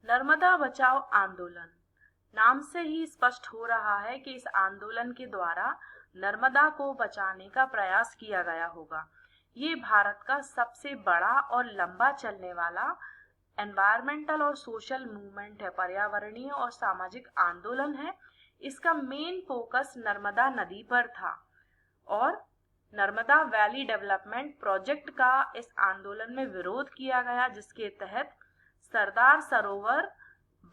नर्मदा बचाओ आंदोलन नाम से ही स्पष्ट हो रहा है कि इस आंदोलन के द्वारा नर्मदा को बचाने का प्रयास किया गया होगा। ये भारत का सबसे बड़ा और लंबा चलने वाला एनवायरमेंटल और सोशल मूवमेंट है, पर्यावरणीय और सामाजिक आंदोलन है। इसका मेन फोकस नर्मदा नदी पर था और नर्मदा वैली डेवलपमेंट प्रोजेक्ट का इस आंदोलन में विरोध किया गया, जिसके तहत सरदार सरोवर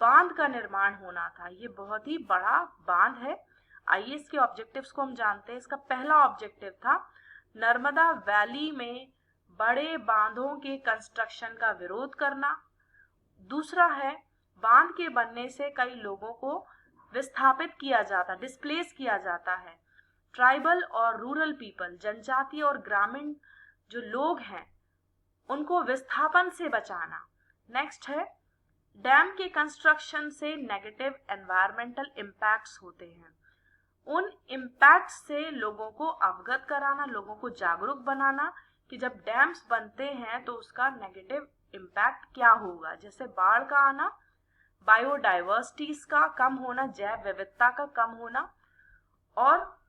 बांध का निर्माण होना था। ये बहुत ही बड़ा बांध है। आइए इसके ऑब्जेक्टिव्स को हम जानते हैं। इसका पहला ऑब्जेक्टिव था नर्मदा वैली में बड़े बांधों के कंस्ट्रक्शन का विरोध करना। दूसरा है बांध के बनने से कई लोगों को विस्थापित किया जाता, डिस्प्लेस किया जाता है। ट्राइबल और रूरल पीपल, जनजातीय और ग्रामीण जो लोग हैं उनको विस्थापन से बचाना। नेक्स्ट है डैम के कंस्ट्रक्शन से नेगेटिव एनवायरमेंटल इम्पैक्ट्स होते हैं। उन इम्पैक्ट्स से लोगों को अवगत कराना, लोगों को जागरूक बनाना कि जब डैम्स बनते हैं तो उसका नेगेटिव इम्पैक्ट क्या होगा, जैसे बाढ़ का आना, बायोडाइवर्सिटीज का कम होना, जैव विविधता का कम होना, और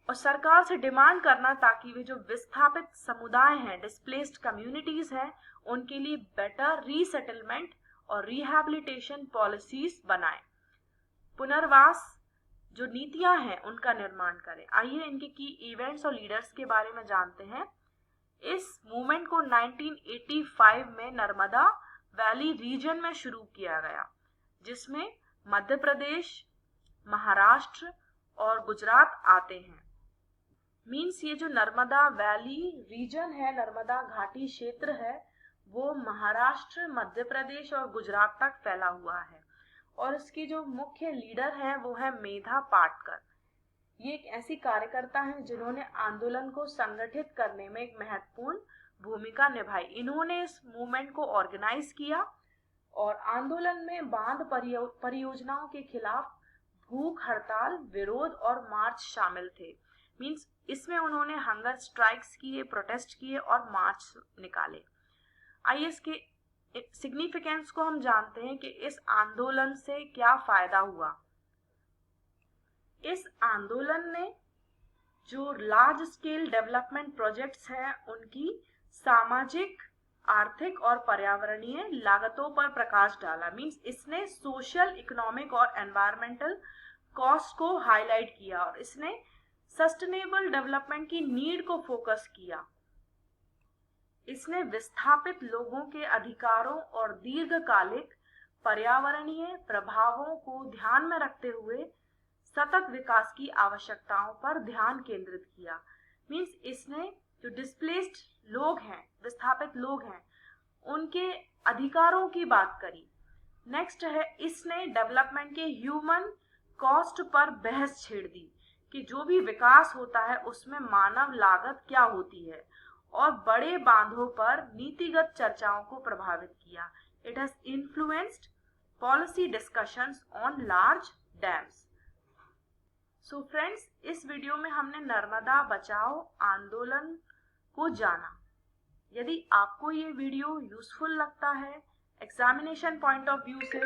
सरकार से डिमांड करना ताकि वे जो विस्थापित समुदाय हैं, डिस्प्लेस्ड कम्युनिटीज हैं, उनके लिए बेटर रीसेटलमेंट और रिहैबिलिटेशन पॉलिसीज बनाएं। पुनर्वास जो नीतियां हैं उनका निर्माण करें। आइए इनके की इवेंट्स और लीडर्स के बारे में जानते हैं। इस मूवमेंट को 1985 में नर्मदा वैली रीजन में शुरू किया गया, जिसमें मध्य प्रदेश, महाराष्ट्र और गुजरात आते हैं। मीन्स ये जो नर्मदा वैली रीजन है, नर्मदा घाटी क्षेत्र है, वो महाराष्ट्र, मध्य प्रदेश और गुजरात तक फैला हुआ है। और इसकी जो मुख्य लीडर है वो है मेधा पाटकर। ये एक ऐसी कार्यकर्ता है जिन्होंने आंदोलन को संगठित करने में एक महत्वपूर्ण भूमिका निभाई। इन्होंने इस मूवमेंट को ऑर्गेनाइज किया और आंदोलन में बांध परियोजनाओं के खिलाफ भूख हड़ताल, विरोध और मार्च शामिल थे। मीन्स इसमें उन्होंने हंगर स्ट्राइक्स किए, प्रोटेस्ट किए और मार्च निकाले। आइए इसके सिग्निफिकेंस को हम जानते हैं कि इस आंदोलन से क्या फायदा हुआ। इस आंदोलन ने जो लार्ज स्केल डेवलपमेंट प्रोजेक्ट्स हैं उनकी सामाजिक, आर्थिक और पर्यावरणीय लागतों पर प्रकाश डाला। मीन्स इसने सोशल, इकोनॉमिक और एनवायरमेंटल कॉस्ट को हाईलाइट किया और इसने सस्टेनेबल डेवलपमेंट की नीड को फोकस किया। इसने विस्थापित लोगों के अधिकारों और दीर्घकालिक पर्यावरणीय प्रभावों को ध्यान में रखते हुए सतत विकास की आवश्यकताओं पर ध्यान केंद्रित किया। मीन्स इसने जो डिस्प्लेस्ड लोग हैं, विस्थापित लोग हैं, उनके अधिकारों की बात करी। नेक्स्ट है इसने डेवलपमेंट के ह्यूमन कॉस्ट पर बहस छेड़ दी कि जो भी विकास होता है उसमें मानव लागत क्या होती है, और बड़े बांधों पर नीतिगत चर्चाओं को प्रभावित किया। It has influenced policy discussions on large dams. So friends, इस वीडियो में हमने नर्मदा बचाओ आंदोलन को जाना। यदि आपको ये वीडियो यूजफुल लगता है एग्जामिनेशन पॉइंट ऑफ व्यू से,